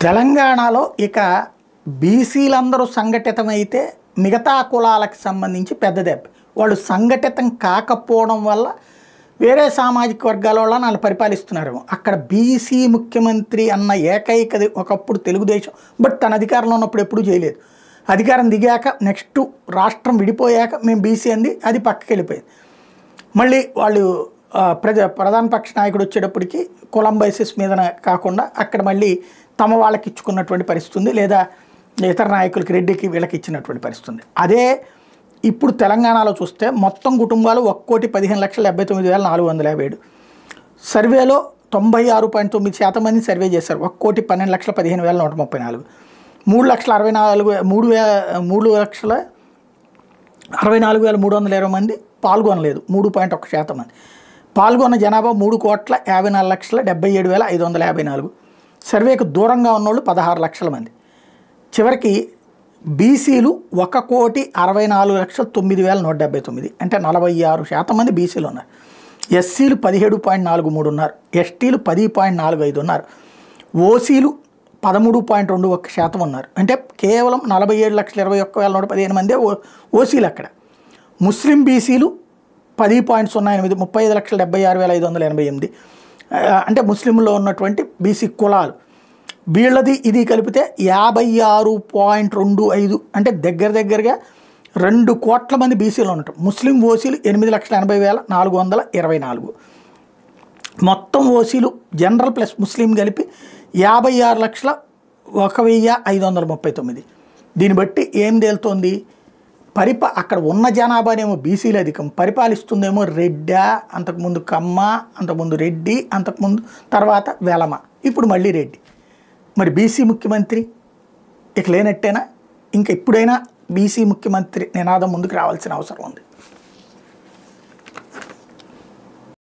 తెలంగాణలో ఇక బీసీలందరూ సంఘటితమైతే మిగతా కులాలకు సంబంధించి పెద్ద దెబ్బ. వాళ్ళు సంఘటితం కాకపోవడం వల్ల వేరే సామాజిక వర్గాల వల్ల వాళ్ళు పరిపాలిస్తున్నారు. అక్కడ బీసీ ముఖ్యమంత్రి అన్న ఏకైకది ఒకప్పుడు తెలుగుదేశం, బట్ తన అధికారంలో ఉన్నప్పుడు ఎప్పుడూ చేయలేదు. అధికారం దిగాక నెక్స్ట్ రాష్ట్రం విడిపోయాక మేము బీసీ అంది, అది పక్కకి వెళ్ళిపోయింది. మళ్ళీ వాళ్ళు ప్రధాన పక్ష నాయకుడు వచ్చేటప్పటికి కులం బేసిస్ మీద కాకుండా అక్కడ మళ్ళీ తమ వాళ్ళకి ఇచ్చుకున్నటువంటి పరిస్థితి ఉంది, లేదా ఇతర నాయకులకి రెడ్డికి వీళ్ళకి ఇచ్చినటువంటి పరిస్థితి ఉంది. అదే ఇప్పుడు తెలంగాణలో చూస్తే మొత్తం కుటుంబాలు 1,79,79,457 సర్వేలో 96.9% మంది సర్వే చేశారు. 1,12,15,134 3,64,320 మంది పాల్గొనలేదు. 3.1% మంది పాల్గొన్న జనాభా 3,54,77,554. సర్వేకు దూరంగా ఉన్నోళ్ళు 16 లక్షల మంది. చివరికి బీసీలు 1,64,09,179, అంటే 46% మంది బీసీలు ఉన్నారు. ఎస్సీలు 17.43 ఉన్నారు. ఎస్టీలు 10.45 ఉన్నారు. ఓసీలు 13.21% ఉన్నారు. అంటే కేవలం 47,21,115 మందే ఓసీలు అక్కడ. ముస్లిం బీసీలు 10.08, 35,76,588. అంటే ముస్లింలో ఉన్నటువంటి బీసీ కులాలు వీళ్ళది ఇది కలిపితే 56.25, అంటే దగ్గరగా 2 కోట్ల మంది బీసీలు ఉన్నట్టు. ముస్లిం ఓసీలు 8,80,424. మొత్తం ఓసీలు జనరల్ ప్లస్ ముస్లిం కలిపి 56,01,539. దీన్ని బట్టి ఏం తేలుతోంది? అక్కడ ఉన్న జనాభానేమో బీసీలు అధికం, పరిపాలిస్తుందేమో రెడ్డా, అంతకుముందు కమ్మ, అంతకుముందు రెడ్డి, అంతకుముందు తర్వాత వెలమ, ఇప్పుడు మళ్ళీ రెడ్డి. మరి బీసీ ముఖ్యమంత్రి ఇక లేనట్టేనా? ఇంకా ఇప్పుడైనా బీసీ ముఖ్యమంత్రి నినాదం ముందుకు రావాల్సిన అవసరం ఉంది.